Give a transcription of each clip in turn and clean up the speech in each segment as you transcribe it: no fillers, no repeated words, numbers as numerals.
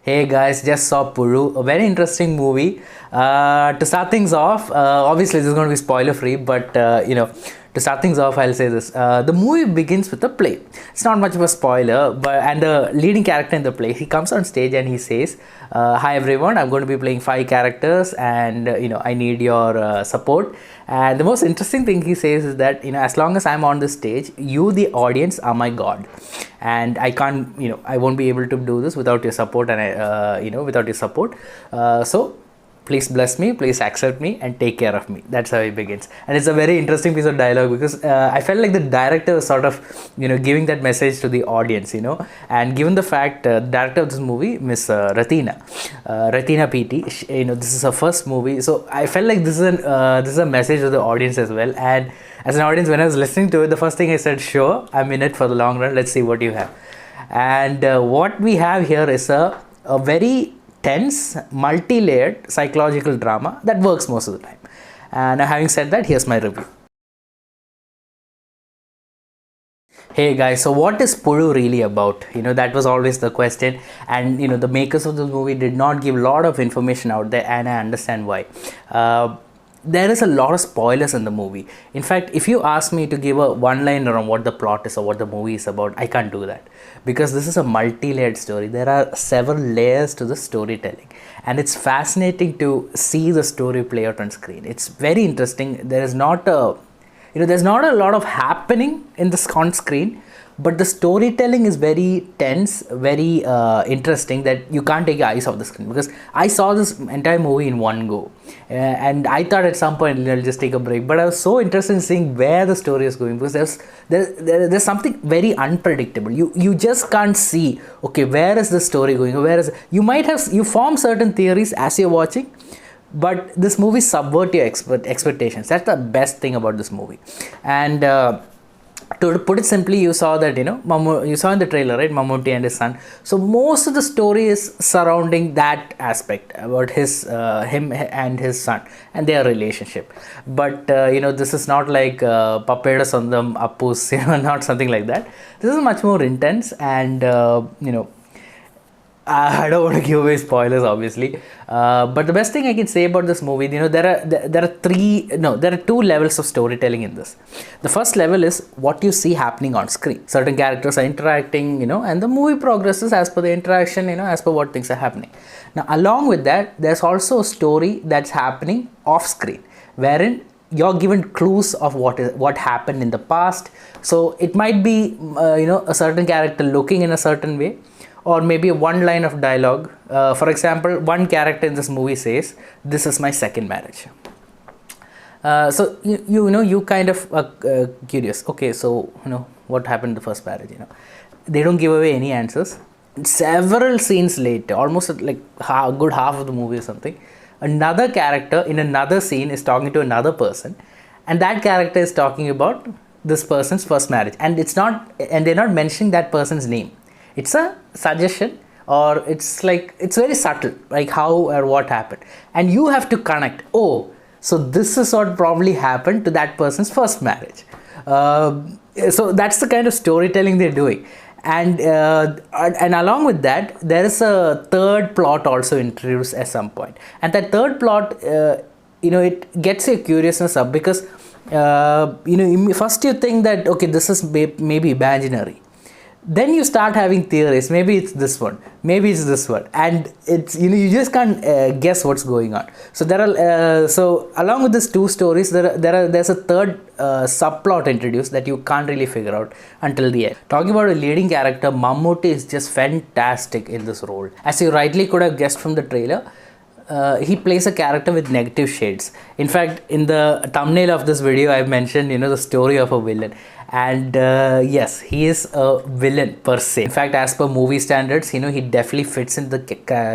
Hey guys, just saw Puzhu, a very interesting movie. To start things off, obviously this is going to be spoiler free, but to start things off, I'll say this: the movie begins with a play. It's not much of a spoiler, and the leading character in the play, he comes on stage and he says, "Hi everyone, I'm going to be playing 5 characters, and I need your support." And the most interesting thing he says is that as long as I'm on the stage, you, the audience, are my god, and I can't, I won't be able to do this without your support, and without your support. So please bless me, please accept me, and take care of me. That's how he begins, and it's a very interesting piece of dialogue because I felt like the director was sort of giving that message to the audience, and given the fact the director of this movie, Miss Ratheena PT, this is her first movie, so I felt like this is a message to the audience as well. And as an audience, when I was listening to it, the first thing I said, sure, I'm in it for the long run, let's see what you have. And what we have here is a very tense, multi-layered psychological drama that works most of the time. And having said that, here's my review. Hey guys, so what is Puzhu really about? That was always the question, and the makers of the movie did not give a lot of information out there, and I understand why. There is a lot of spoilers in the movie. In fact, if you ask me to give a one-liner on what the plot is or what the movie is about, I can't do that because this is a multi-layered story. There are several layers to the storytelling, and it's fascinating to see the story play out on screen. It's very interesting. There is not a there's not a lot of happening in this on screen, but the storytelling is very tense, very interesting, that you can't take your eyes off the screen. Because I saw this entire movie in one go, and I thought at some point I'll just take a break, but I was so interested in seeing where the story is going, because there's something very unpredictable. You just can't see, okay, where is the story going, you form certain theories as you're watching, but this movie subvert your expectations. That's the best thing about this movie. And to put it simply, you saw that you saw in the trailer, right, Mammootty and his son. So most of the story is surrounding that aspect about him and his son and their relationship. But this is not like Pappeda Sondam Appus, not something like that. This is much more intense, and I don't want to give away spoilers, obviously, but the best thing I can say about this movie, there are 2 levels of storytelling in this. The first level is what you see happening on screen. Certain characters are interacting, and the movie progresses as per the interaction, as per what things are happening. Now, along with that, there's also a story that's happening off screen, wherein you're given clues of what happened in the past. So it might be, a certain character looking in a certain way, or maybe one line of dialogue. For example, one character in this movie says, "This is my second marriage." So you kind of curious. Okay, so what happened in the first marriage? They don't give away any answers. Several scenes later, almost like a good half of the movie or something, another character in another scene is talking to another person, and that character is talking about this person's first marriage, and they're not mentioning that person's name. It's a suggestion, or it's very subtle, like how or what happened, and you have to connect. Oh, so this is what probably happened to that person's first marriage. So that's the kind of storytelling they're doing, and along with that, there is a third plot also introduced at some point, and that third plot, it gets your curiousness up, because first you think that, okay, this is maybe imaginary. Then you start having theories. Maybe it's this one, maybe it's this one, and it's you just can't guess what's going on. So there are so along with these 2 stories, there's a third subplot introduced that you can't really figure out until the end. Talking about a leading character, Mammootty is just fantastic in this role. As you rightly could have guessed from the trailer, he plays a character with negative shades. In fact, in the thumbnail of this video, I've mentioned the story of a villain, and yes, he is a villain per se. In fact, as per movie standards, he definitely fits in the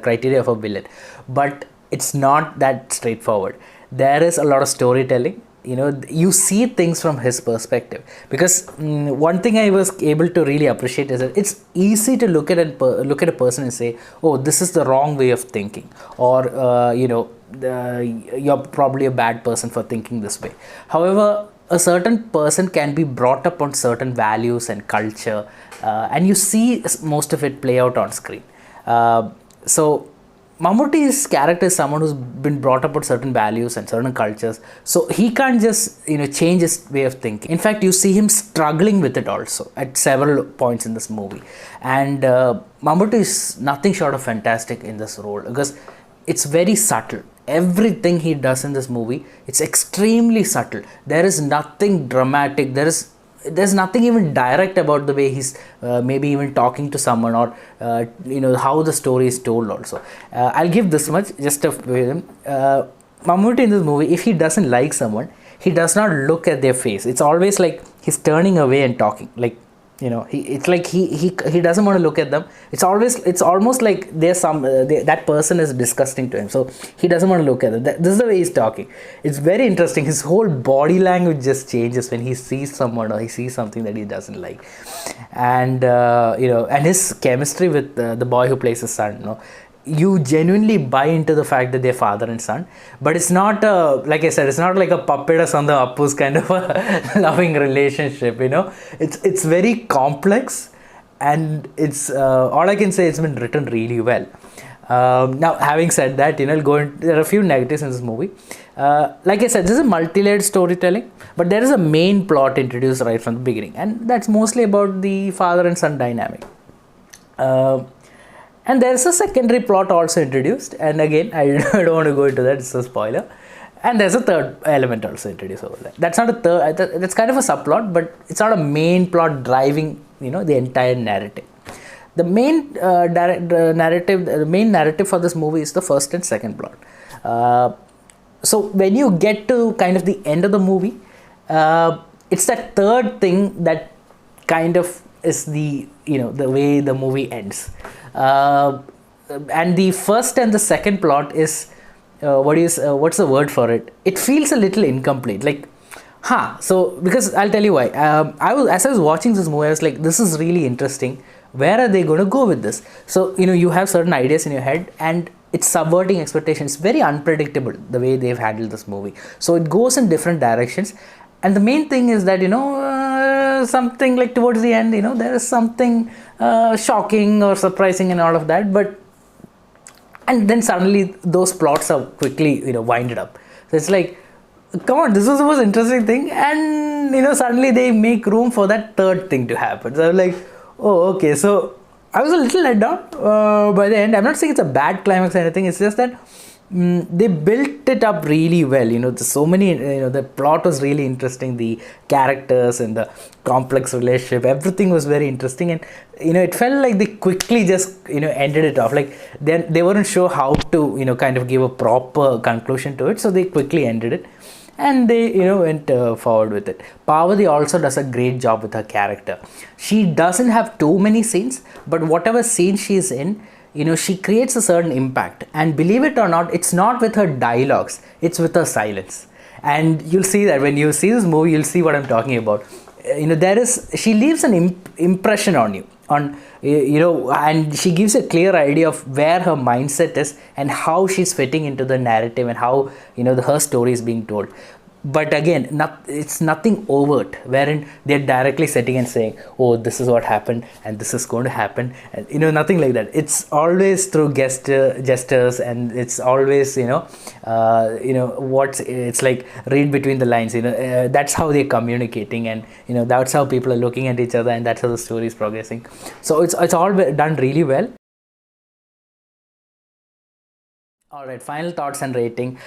criteria of a villain, but it's not that straightforward. There is a lot of storytelling. You see things from his perspective, because one thing I was able to really appreciate is that it's easy to look at a person and say, oh, this is the wrong way of thinking, or you're probably a bad person for thinking this way. However, a certain person can be brought up on certain values and culture, and you see most of it play out on screen. So Mammootty's character is someone who's been brought up with certain values and certain cultures. So he can't just, change his way of thinking. In fact, you see him struggling with it also at several points in this movie. And Mammootty is nothing short of fantastic in this role because it's very subtle. Everything he does in this movie, it's extremely subtle. There is nothing dramatic. There's nothing even direct about the way he's maybe even talking to someone, or how the story is told also. I'll give this much just of Mammootty in this movie, if he doesn't like someone, he does not look at their face. It's always like he's turning away and talking, like it's like he doesn't want to look at them. It's almost like there's that person is disgusting to him, so he doesn't want to look at them. This is the way he's talking. It's very interesting. His whole body language just changes when he sees someone or he sees something that he doesn't like. And and his chemistry with the boy who plays his son, you genuinely buy into the fact that they're father and son, but it's not like I said, it's not like a puppet on the appus kind of a loving relationship. It's very complex, and it's all I can say, it's been written really well. Now, having said that, there are a few negatives in this movie. Like I said, this is multi-layered storytelling, but there is a main plot introduced right from the beginning, and that's mostly about the father and son dynamic. And there's a secondary plot also introduced, and again, I don't want to go into that, it's a spoiler. And there's a third element also introduced over there. That's not a third, that's kind of a subplot, but it's not a main plot driving, the entire narrative. The main narrative for this movie is the first and second plot. So when you get to kind of the end of the movie, it's that third thing that kind of is the way the movie ends. And the first and the second plot is what's the word for it? It feels a little incomplete. Like, so because I'll tell you why. As I was watching this movie, I was like, this is really interesting. Where are they going to go with this? So you have certain ideas in your head, and it's subverting expectations. It's very unpredictable the way they've handled this movie. So it goes in different directions, and the main thing is that something like towards the end, there is something shocking or surprising and all of that, and then suddenly those plots are quickly winded up. So it's like, come on, this was the most interesting thing, and suddenly they make room for that third thing to happen. So I'm like, oh, okay. So I was a little let down by the end. I'm not saying it's a bad climax or anything. It's just that they built it up really well. There's so many, the plot was really interesting, the characters and the complex relationship, everything was very interesting, and it felt like they quickly just ended it off. Like they weren't sure how to kind of give a proper conclusion to it, so they quickly ended it, and they went forward with it. Parvathy also does a great job with her character. She doesn't have too many scenes, but whatever scene she's in, she creates a certain impact. And believe it or not, it's not with her dialogues, it's with her silence. And you'll see that when you see this movie, you'll see what I'm talking about. She leaves an impression on you, and she gives a clear idea of where her mindset is and how she's fitting into the narrative and how her story is being told. But again, it's nothing overt wherein they're directly sitting and saying, oh, this is what happened and this is going to happen, and nothing like that. It's always through gestures, and it's always it's like read between the lines. That's how they're communicating, and that's how people are looking at each other, and that's how the story is progressing. So it's all done really well. Alright, final thoughts and rating.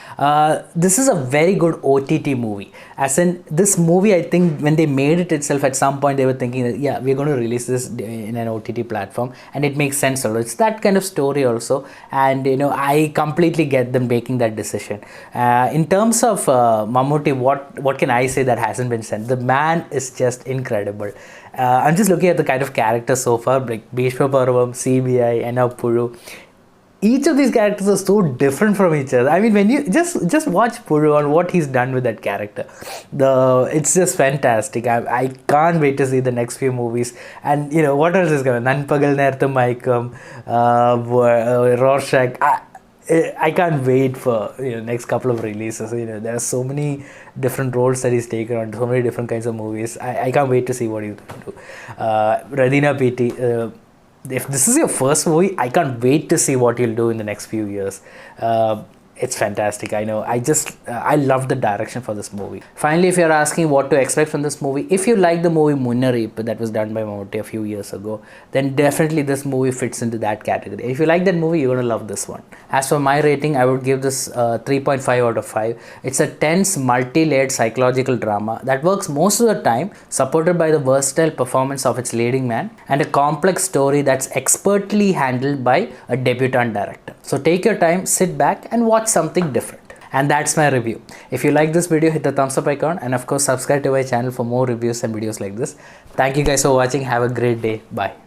This is a very good OTT movie. As in, this movie, I think when they made it itself, at some point they were thinking that, yeah, we're going to release this in an OTT platform, and it makes sense. It's that kind of story also, and I completely get them making that decision. In terms of Mammootty, what can I say that hasn't been said? The man is just incredible. I'm just looking at the kind of characters so far, like Bhishma Parvam, CBI, and now Puzhu. Each of these characters are so different from each other. I mean, when you just watch Puzhu and what he's done with that character, it's just fantastic. I can't wait to see the next few movies. And what else is coming? Nanpagal Nerthum Maikam, Rorschach. I can't wait for next couple of releases. There are so many different roles that he's taken on, so many different kinds of movies. I can't wait to see what he's going to do. Ratheena PT. if this is your first movie, I can't wait to see what you'll do in the next few years. It's fantastic. I know. I love the direction for this movie. Finally, if you're asking what to expect from this movie, if you like the movie Munnarip that was done by Mammootty a few years ago, then definitely this movie fits into that category. If you like that movie, you're gonna love this one. As for my rating, I would give this 3.5 out of 5. It's a tense, multi-layered psychological drama that works most of the time, supported by the versatile performance of its leading man and a complex story that's expertly handled by a debutant director. So take your time, sit back and watch something different. And that's my review. If you like this video, hit the thumbs up icon and of course subscribe to my channel for more reviews and videos like this. Thank you guys for watching. Have a great day. Bye.